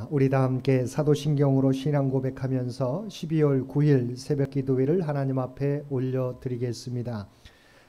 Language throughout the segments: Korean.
우리 다 함께 사도신경으로 신앙 고백하면서 12월 9일 새벽 기도회를 하나님 앞에 올려드리겠습니다.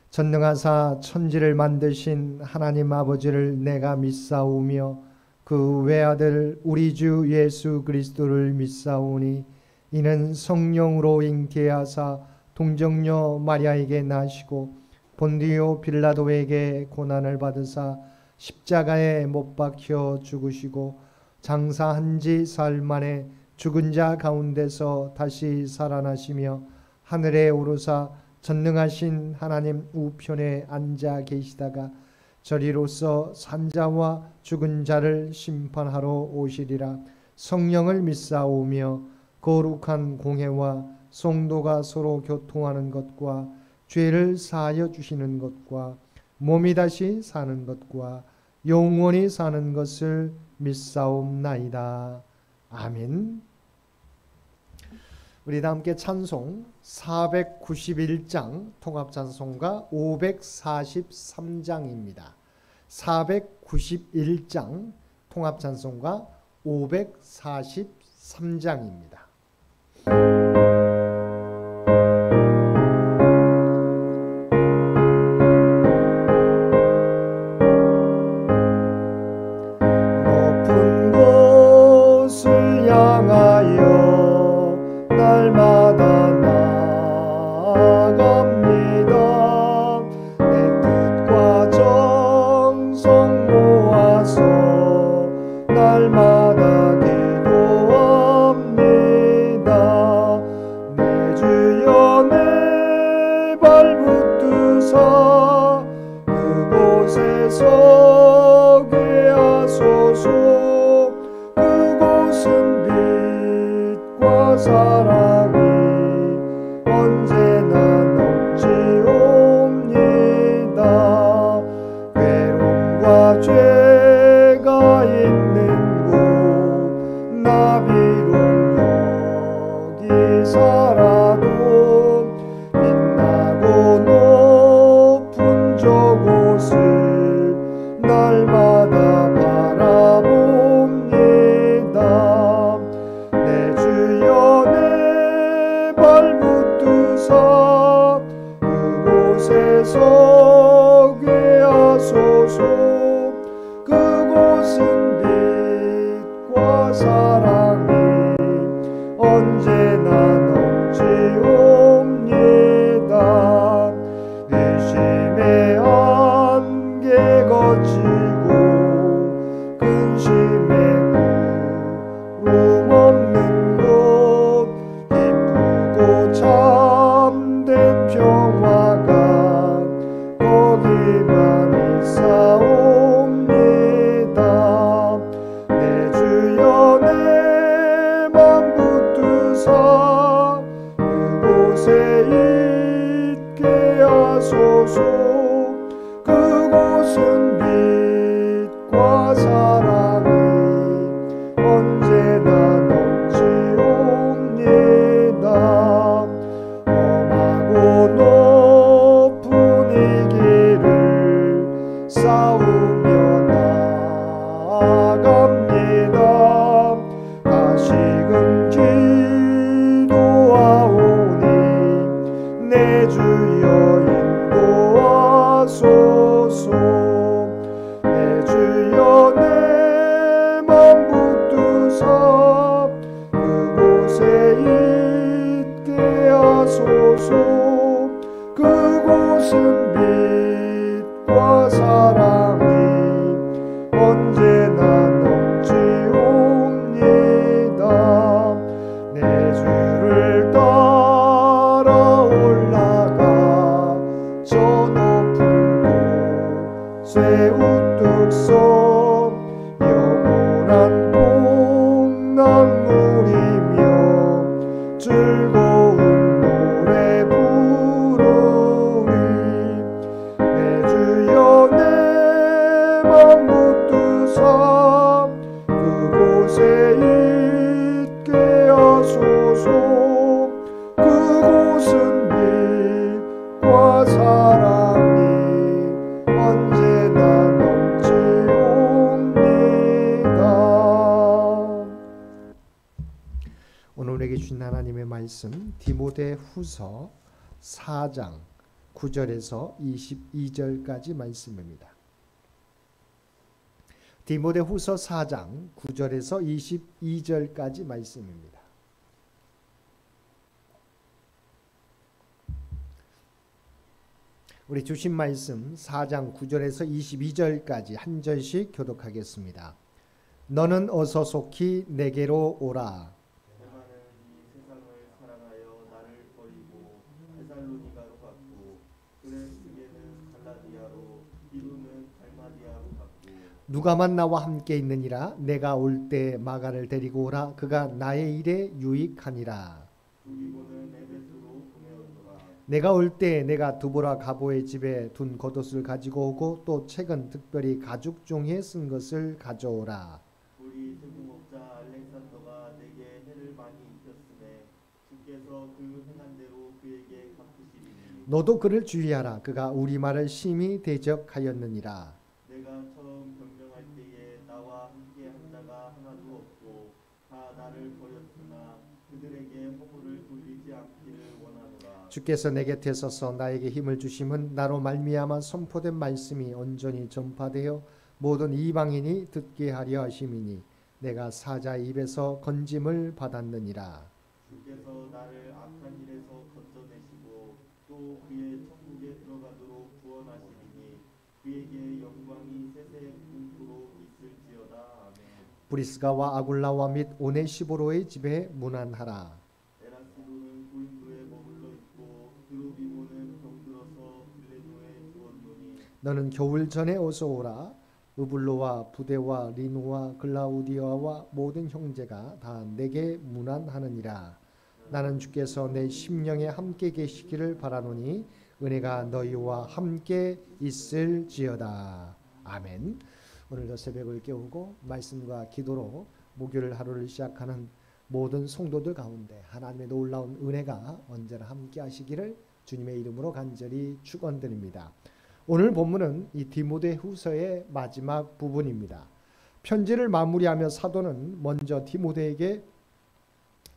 전능하사 천지를 만드신 하나님 아버지를 내가 믿사오며 그 외아들 우리 주 예수 그리스도를 믿사오니 이는 성령으로 잉태하사 동정녀 마리아에게 나시고 본디오 빌라도에게 고난을 받으사 십자가에 못 박혀 죽으시고 장사한 지 사흘 만에 죽은 자 가운데서 다시 살아나시며 하늘에 오르사 전능하신 하나님 우편에 앉아 계시다가 저리로서 산자와 죽은 자를 심판하러 오시리라. 성령을 믿사오며 거룩한 공회와 성도가 서로 교통하는 것과 죄를 사하여 주시는 것과 몸이 다시 사는 것과 영원히 사는 것을 믿사옵나이다. 아멘. 우리 다 함께 찬송 491장 통합찬송가 543장입니다. 491장 통합찬송가 543장입니다. 우리에게 주신 하나님의 말씀 디모데후서 4장 9절에서 22절까지 말씀입니다. 디모데후서 4장 9절에서 22절까지 말씀입니다. 우리 주신 말씀 4장 9절에서 22절까지 한 절씩 교독하겠습니다. 너는 어서 속히 내게로 오라. 대만은 이 세상을 사랑하여 나를 버리고 데살로니가로 갔고 그레스게는 갈라디아로 디도는 달마디아로 갔고 누가만 나와 함께 있느니라. 내가 올 때 마가를 데리고 오라. 그가 나의 일에 유익하니라. 두기고는 에베소로 보내었노라. 내가 올 때 내가 두보라 가보의 집에 둔 겉옷을 가지고 오고 또 책은 특별히 가죽 종이에 쓴 것을 가져오라. 우리 제국업자 알렉산더가 내게 해를 많이 입혔으매 주께서 그 행한 대로 그에게 갚으시리니 너도 그를 주의하라. 그가 우리 말을 심히 대적하였느니라. 내가 처음 변명할 때에 나와 함께 한 자가 하나도 없고 다 나를 버렸으나 그들에게 허물을 돌리지 않기를 원하노라. 주께서 내 곁에 서서 나에게 힘을 주심은 나로 말미암아 선포된 말씀이 온전히 전파되어 모든 이방인이 듣게 하려 하심이니 내가 사자의 입에서 건짐을 받았느니라. 주께서 나를 악한 일에서 건져내시고 또 그의 천국에 들어가도록 구원하시리니 그에게 영광이 세세토록 있을지어다. 아멘. 브리스가와 아굴라와 및 오네시보로의 집에 문안하라. 에라스도는 고린도에 머물러 있고 드로비모는 병들어서 빌레도에 주었노니 너는 겨울 전에 어서 오라. 으블로와 부데와 리누와 글라우디아와 모든 형제가 다 내게 문안하느니라. 나는 주께서 내 심령에 함께 계시기를 바라노니 은혜가 너희와 함께 있을지어다. 아멘. 오늘도 새벽을 깨우고 말씀과 기도로 목요일 하루를 시작하는 모든 성도들 가운데 하나님의 놀라운 은혜가 언제나 함께 하시기를 주님의 이름으로 간절히 축원드립니다. 오늘 본문은 이 디모데후서의 마지막 부분입니다. 편지를 마무리하며 사도는 먼저 디모데에게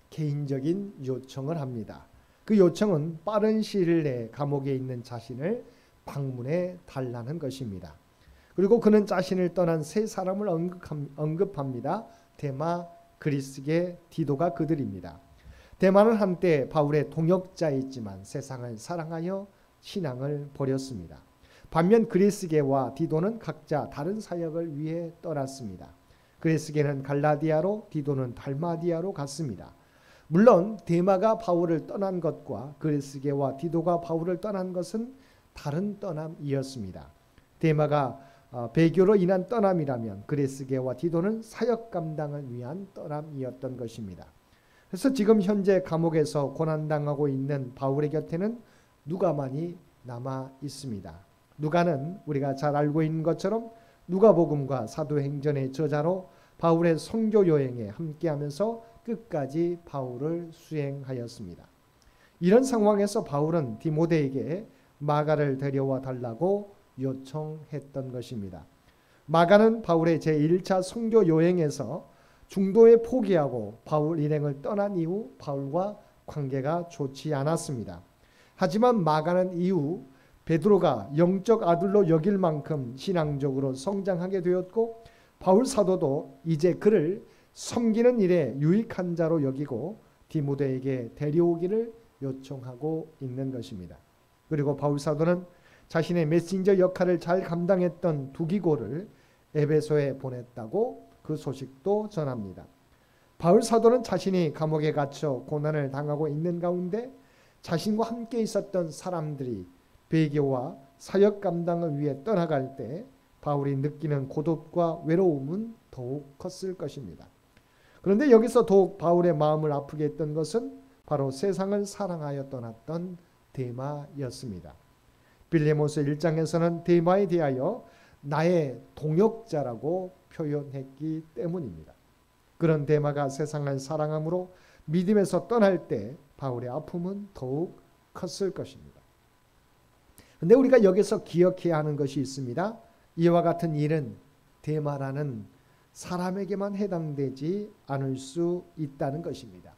개인적인 요청을 합니다. 그 요청은 빠른 시일 내에 감옥에 있는 자신을 방문해 달라는 것입니다. 그리고 그는 자신을 떠난 세 사람을 언급합니다. 데마, 그리스게, 디도가 그들입니다. 데마는 한때 바울의 동역자였지만 세상을 사랑하여 신앙을 버렸습니다. 반면 그리스게와 디도는 각자 다른 사역을 위해 떠났습니다. 그리스게는 갈라디아로, 디도는 달마디아로 갔습니다. 물론 데마가 바울을 떠난 것과 그리스게와 디도가 바울을 떠난 것은 다른 떠남이었습니다. 데마가 배교로 인한 떠남이라면 그리스게와 디도는 사역 감당을 위한 떠남이었던 것입니다. 그래서 지금 현재 감옥에서 고난당하고 있는 바울의 곁에는 누가만이 남아 있습니다. 누가는 우리가 잘 알고 있는 것처럼 누가복음과 사도행전의 저자로 바울의 선교 여행에 함께하면서 끝까지 바울을 수행하였습니다. 이런 상황에서 바울은 디모데에게 마가를 데려와 달라고 요청했던 것입니다. 마가는 바울의 제1차 선교 여행에서 중도에 포기하고 바울 일행을 떠난 이후 바울과 관계가 좋지 않았습니다. 하지만 마가는 이후 베드로가 영적 아들로 여길 만큼 신앙적으로 성장하게 되었고 바울 사도도 이제 그를 섬기는 일에 유익한 자로 여기고 디모데에게 데려오기를 요청하고 있는 것입니다. 그리고 바울 사도는 자신의 메신저 역할을 잘 감당했던 두기고를 에베소에 보냈다고 그 소식도 전합니다. 바울 사도는 자신이 감옥에 갇혀 고난을 당하고 있는 가운데 자신과 함께 있었던 사람들이 배교와 사역 감당을 위해 떠나갈 때 바울이 느끼는 고독과 외로움은 더욱 컸을 것입니다. 그런데 여기서 더욱 바울의 마음을 아프게 했던 것은 바로 세상을 사랑하여 떠났던 데마였습니다. 빌레몬서 1장에서는 데마에 대하여 나의 동역자라고 표현했기 때문입니다. 그런 데마가 세상을 사랑함으로 믿음에서 떠날 때 바울의 아픔은 더욱 컸을 것입니다. 그런데 우리가 여기서 기억해야 하는 것이 있습니다. 이와 같은 일은 데마라는 사람에게만 해당되지 않을 수 있다는 것입니다.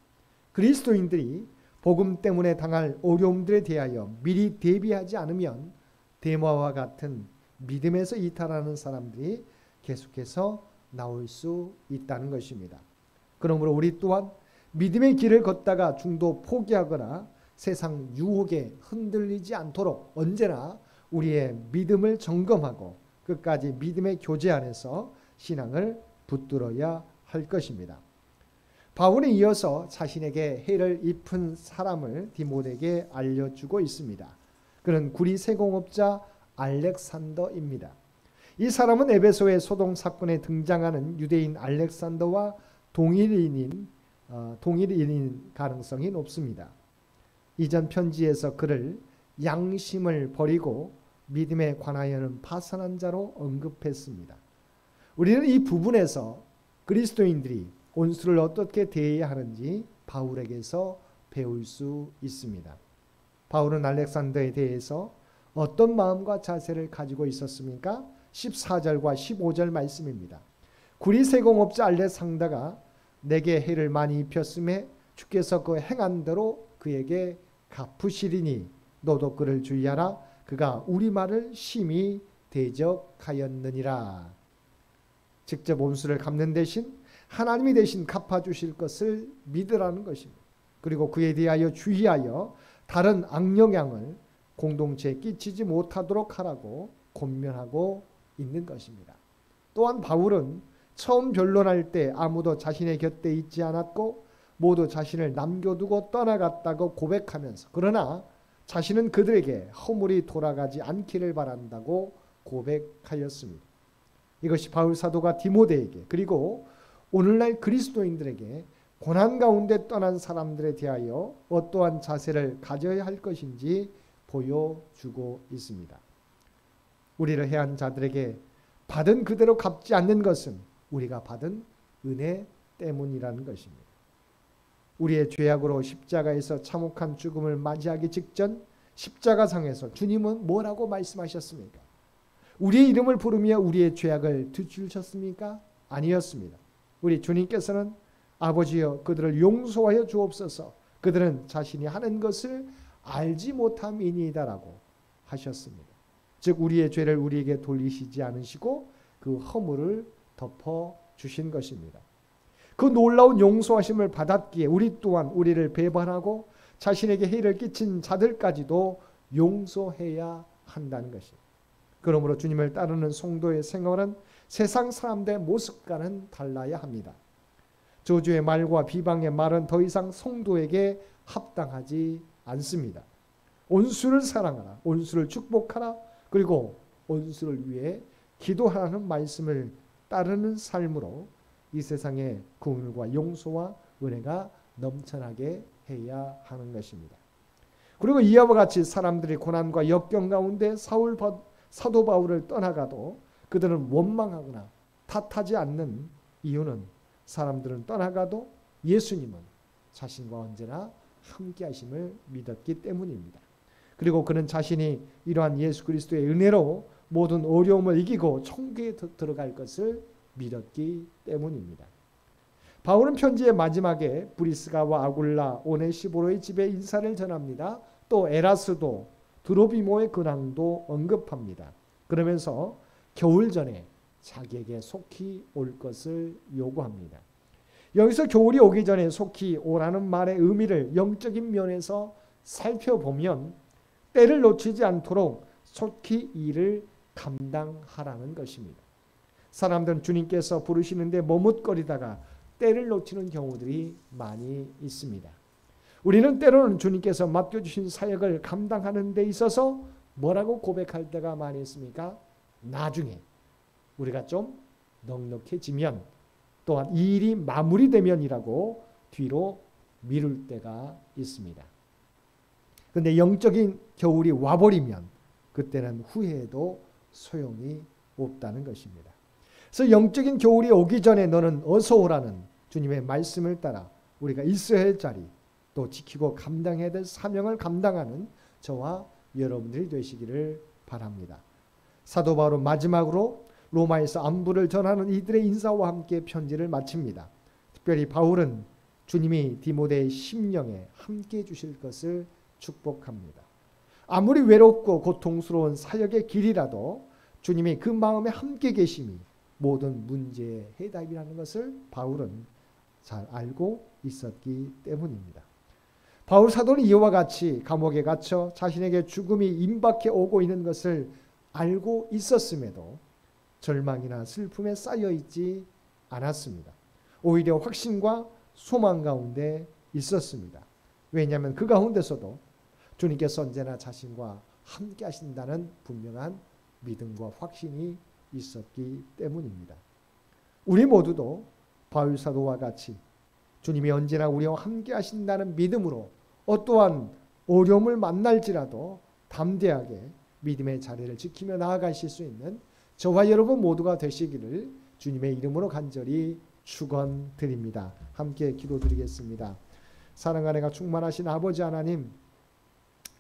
그리스도인들이 복음 때문에 당할 어려움들에 대하여 미리 대비하지 않으면 데마와 같은 믿음에서 이탈하는 사람들이 계속해서 나올 수 있다는 것입니다. 그러므로 우리 또한 믿음의 길을 걷다가 중도 포기하거나 세상 유혹에 흔들리지 않도록 언제나 우리의 믿음을 점검하고 끝까지 믿음의 교제 안에서 신앙을 붙들어야 할 것입니다. 바울은 이어서 자신에게 해를 입힌 사람을 디모데에게 알려주고 있습니다. 그는 구리 세공업자 알렉산더입니다. 이 사람은 에베소의 소동 사건에 등장하는 유대인 알렉산더와 동일인인 가능성이 높습니다. 이전 편지에서 그를 양심을 버리고 믿음에 관하여는 파선한 자로 언급했습니다. 우리는 이 부분에서 그리스도인들이 온수를 어떻게 대해야 하는지 바울에게서 배울 수 있습니다. 바울은 알렉산더에 대해서 어떤 마음과 자세를 가지고 있었습니까? 14절과 15절 말씀입니다. 구리 세공업자 알렉산더가 내게 해를 많이 입혔음에 주께서 그 행한 대로 그에게 갚으시리니 너도 그를 주의하라. 그가 우리 말을 심히 대적하였느니라. 직접 온수를 갚는 대신 하나님이 대신 갚아주실 것을 믿으라는 것입니다. 그리고 그에 대하여 주의하여 다른 악영향을 공동체에 끼치지 못하도록 하라고 권면하고 있는 것입니다. 또한 바울은 처음 변론할 때 아무도 자신의 곁에 있지 않았고 모두 자신을 남겨두고 떠나갔다고 고백하면서 그러나 자신은 그들에게 허물이 돌아가지 않기를 바란다고 고백하였습니다. 이것이 바울 사도가 디모데에게 그리고 오늘날 그리스도인들에게 고난 가운데 떠난 사람들에 대하여 어떠한 자세를 가져야 할 것인지 보여주고 있습니다. 우리를 해한 자들에게 받은 그대로 갚지 않는 것은 우리가 받은 은혜 때문이라는 것입니다. 우리의 죄악으로 십자가에서 참혹한 죽음을 맞이하기 직전 십자가상에서 주님은 뭐라고 말씀하셨습니까? 우리의 이름을 부르며 우리의 죄악을 뒤집으셨습니까? 아니었습니다. 우리 주님께서는 아버지여 그들을 용서하여 주옵소서 그들은 자신이 하는 것을 알지 못함이니이다라고 하셨습니다. 즉 우리의 죄를 우리에게 돌리시지 않으시고 그 허물을 덮어주신 것입니다. 그 놀라운 용서하심을 받았기에 우리 또한 우리를 배반하고 자신에게 해를 끼친 자들까지도 용서해야 한다는 것입니다. 그러므로 주님을 따르는 성도의 생활은 세상 사람들의 모습과는 달라야 합니다. 저주의 말과 비방의 말은 더 이상 성도에게 합당하지 않습니다. 온수를 사랑하라, 온수를 축복하라, 그리고 온수를 위해 기도하라는 말씀을 따르는 삶으로 이 세상에 긍휼과 용서와 은혜가 넘쳐나게 해야 하는 것입니다. 그리고 이와 같이 사람들이 고난과 역경 가운데 사도 바울을 떠나가도 그들은 원망하거나 탓하지 않는 이유는 사람들은 떠나가도 예수님은 자신과 언제나 함께 하심을 믿었기 때문입니다. 그리고 그는 자신이 이러한 예수 그리스도의 은혜로 모든 어려움을 이기고 천국에 들어갈 것을 믿었기 때문입니다. 바울은 편지의 마지막에 브리스가와 아굴라, 오네시보로의 집에 인사를 전합니다. 또 에라스도 드로비모의 근황도 언급합니다. 그러면서 겨울 전에 자기에게 속히 올 것을 요구합니다. 여기서 겨울이 오기 전에 속히 오라는 말의 의미를 영적인 면에서 살펴보면 때를 놓치지 않도록 속히 일을 감당하라는 것입니다. 사람들은 주님께서 부르시는데 머뭇거리다가 때를 놓치는 경우들이 많이 있습니다. 우리는 때로는 주님께서 맡겨주신 사역을 감당하는 데 있어서 뭐라고 고백할 때가 많이 있습니까? 나중에 우리가 좀 넉넉해지면 또한 이 일이 마무리되면이라고 뒤로 미룰 때가 있습니다. 그런데 영적인 겨울이 와버리면 그때는 후회해도 소용이 없다는 것입니다. 그래서 영적인 겨울이 오기 전에 너는 어서 오라는 주님의 말씀을 따라 우리가 있어야 할 자리 또 지키고 감당해야 될 사명을 감당하는 저와 여러분들이 되시기를 바랍니다. 사도 바울은 마지막으로 로마에서 안부를 전하는 이들의 인사와 함께 편지를 마칩니다. 특별히 바울은 주님이 디모데의 심령에 함께 주실 것을 축복합니다. 아무리 외롭고 고통스러운 사역의 길이라도 주님이 그 마음에 함께 계심이 모든 문제의 해답이라는 것을 바울은 잘 알고 있었기 때문입니다. 바울 사도는 이와 같이 감옥에 갇혀 자신에게 죽음이 임박해 오고 있는 것을 알고 있었음에도 절망이나 슬픔에 쌓여 있지 않았습니다. 오히려 확신과 소망 가운데 있었습니다. 왜냐하면 그 가운데서도 주님께서 언제나 자신과 함께 하신다는 분명한 믿음과 확신이 있었기 때문입니다. 우리 모두도 바울 사도와 같이 주님이 언제나 우리와 함께 하신다는 믿음으로 어떠한 어려움을 만날지라도 담대하게 믿음의 자리를 지키며 나아가실 수 있는 저와 여러분 모두가 되시기를 주님의 이름으로 간절히 축원드립니다. 함께 기도드리겠습니다. 사랑과 은혜가 충만하신 아버지 하나님,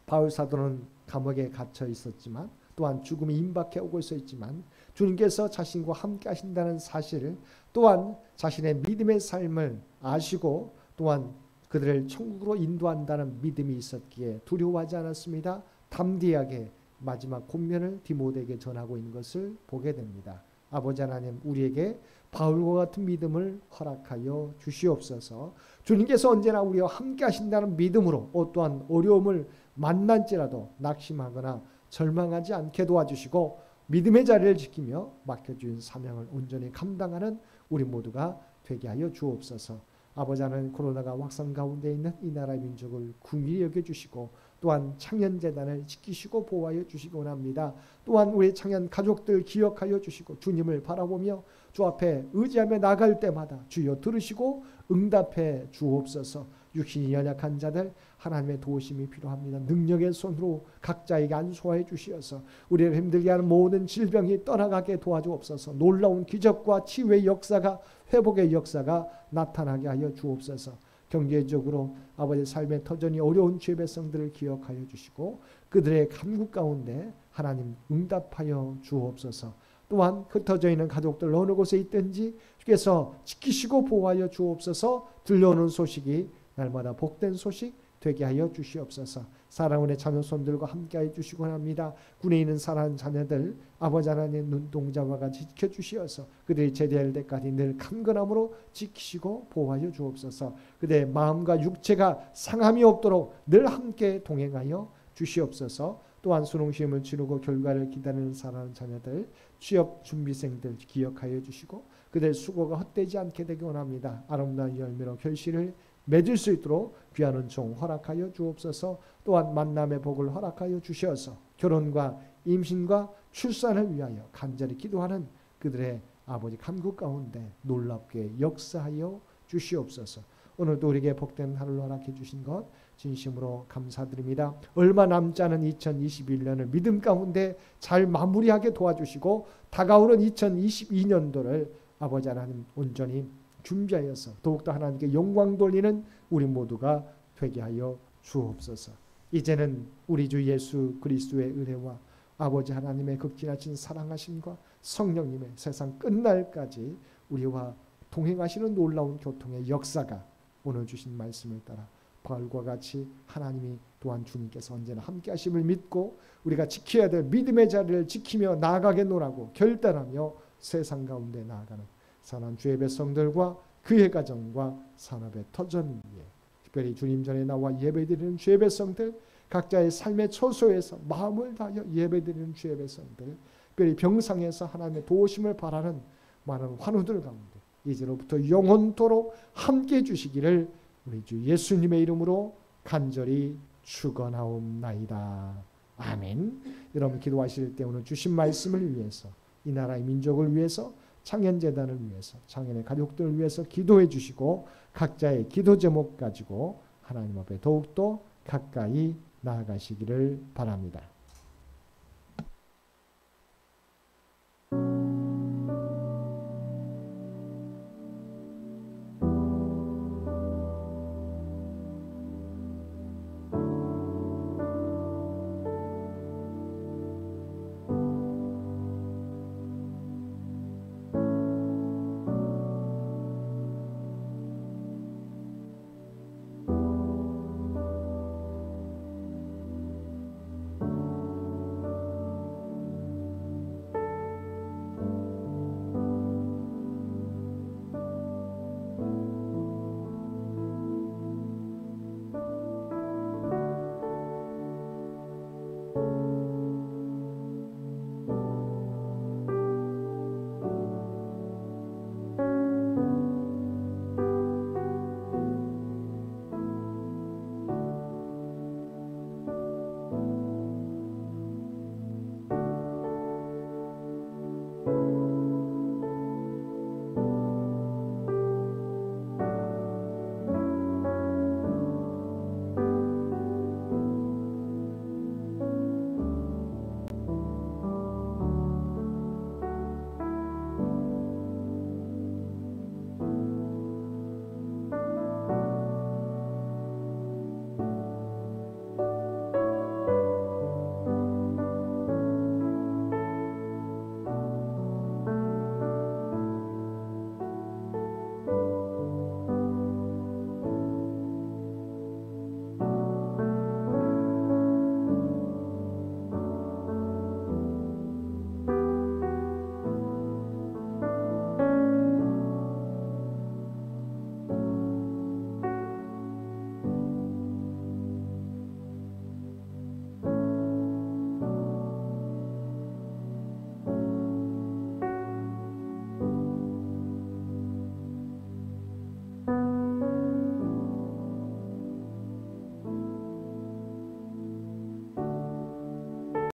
바울 사도는 감옥에 갇혀 있었지만 또한 죽음이 임박해 오고 있었지만 주님께서 자신과 함께 하신다는 사실을 또한 자신의 믿음의 삶을 아시고 또한 그들을 천국으로 인도한다는 믿음이 있었기에 두려워하지 않았습니다. 담대하게 마지막 권면을 디모데에게 전하고 있는 것을 보게 됩니다. 아버지 하나님, 우리에게 바울과 같은 믿음을 허락하여 주시옵소서. 주님께서 언제나 우리와 함께 하신다는 믿음으로 어떠한 어려움을 만날지라도 낙심하거나 절망하지 않게 도와주시고 믿음의 자리를 지키며 맡겨준 사명을 온전히 감당하는 우리 모두가 되게 하여 주옵소서. 아버지 하나님, 코로나가 확산 가운데 있는 이 나라의 민족을 긍휼히 여겨주시고 또한 청년재단을 지키시고 보호하여 주시기 원합니다. 또한 우리 청년 가족들 기억하여 주시고 주님을 바라보며 주 앞에 의지하며 나갈 때마다 주여 들으시고 응답해 주옵소서. 육신이 연약한 자들 하나님의 도우심이 필요합니다. 능력의 손으로 각자에게 안수하여 주시어서 우리를 힘들게 하는 모든 질병이 떠나가게 도와주옵소서. 놀라운 기적과 치유의 역사가, 회복의 역사가 나타나게 하여 주옵소서. 경제적으로 아버지 삶의 터전이 어려운 주의 백성들을 기억하여 주시고 그들의 간구 가운데 하나님 응답하여 주옵소서. 또한 흩어져 있는 가족들 어느 곳에 있든지 주께서 지키시고 보호하여 주옵소서. 들려오는 소식이 날마다 복된 소식 되게 하여 주시옵소서. 사랑하는 자녀손들과 함께하여 주시기 원합니다. 군에 있는 사랑하는 자녀들 아버지 하나님 눈동자와 같이 지켜주시어서 그들이 제대할 때까지 늘 강건함으로 지키시고 보호하여 주옵소서. 그들의 마음과 육체가 상함이 없도록 늘 함께 동행하여 주시옵소서. 또한 수능시험을 치르고 결과를 기다리는 사랑하는 자녀들 취업 준비생들 기억하여 주시고 그들의 수고가 헛되지 않게 되기 원합니다. 아름다운 열매로 결실을 맺을 수 있도록 귀한 은총 허락하여 주옵소서. 또한 만남의 복을 허락하여 주셔서 결혼과 임신과 출산을 위하여 간절히 기도하는 그들의 아버지 간구 가운데 놀랍게 역사하여 주시옵소서. 오늘도 우리에게 복된 하루를 허락해 주신 것 진심으로 감사드립니다. 얼마 남지 않은 2021년을 믿음 가운데 잘 마무리하게 도와주시고 다가오는 2022년도를 아버지 하나님 온전히 준비하여서 더욱더 하나님께 영광 돌리는 우리 모두가 되게 하여 주옵소서. 이제는 우리 주 예수 그리스도의 은혜와 아버지 하나님의 극진하신 사랑하심과 성령님의 세상 끝날까지 우리와 동행하시는 놀라운 교통의 역사가 오늘 주신 말씀을 따라 바울과 같이 하나님이 또한 주님께서 언제나 함께 하심을 믿고 우리가 지켜야 될 믿음의 자리를 지키며 나아가겠노라고 결단하며 세상 가운데 나아가는 사랑하는 주의 백성들과 그의 가정과 산업의 터전 위에 특별히 주님 전에 나와 예배드리는 주의 백성들 각자의 삶의 처소에서 마음을 다하여 예배드리는 주의 백성들 특별히 병상에서 하나님의 도우심을 바라는 많은 환우들 가운데 이제로부터 영원토록 함께해 주시기를 우리 주 예수님의 이름으로 간절히 축원하옵나이다. 아멘. 여러분 기도하실 때 오늘 주신 말씀을 위해서 이 나라의 민족을 위해서 창현재단을 위해서 창현의 가족들을 위해서 기도해 주시고 각자의 기도 제목 가지고 하나님 앞에 더욱더 가까이 나아가시기를 바랍니다.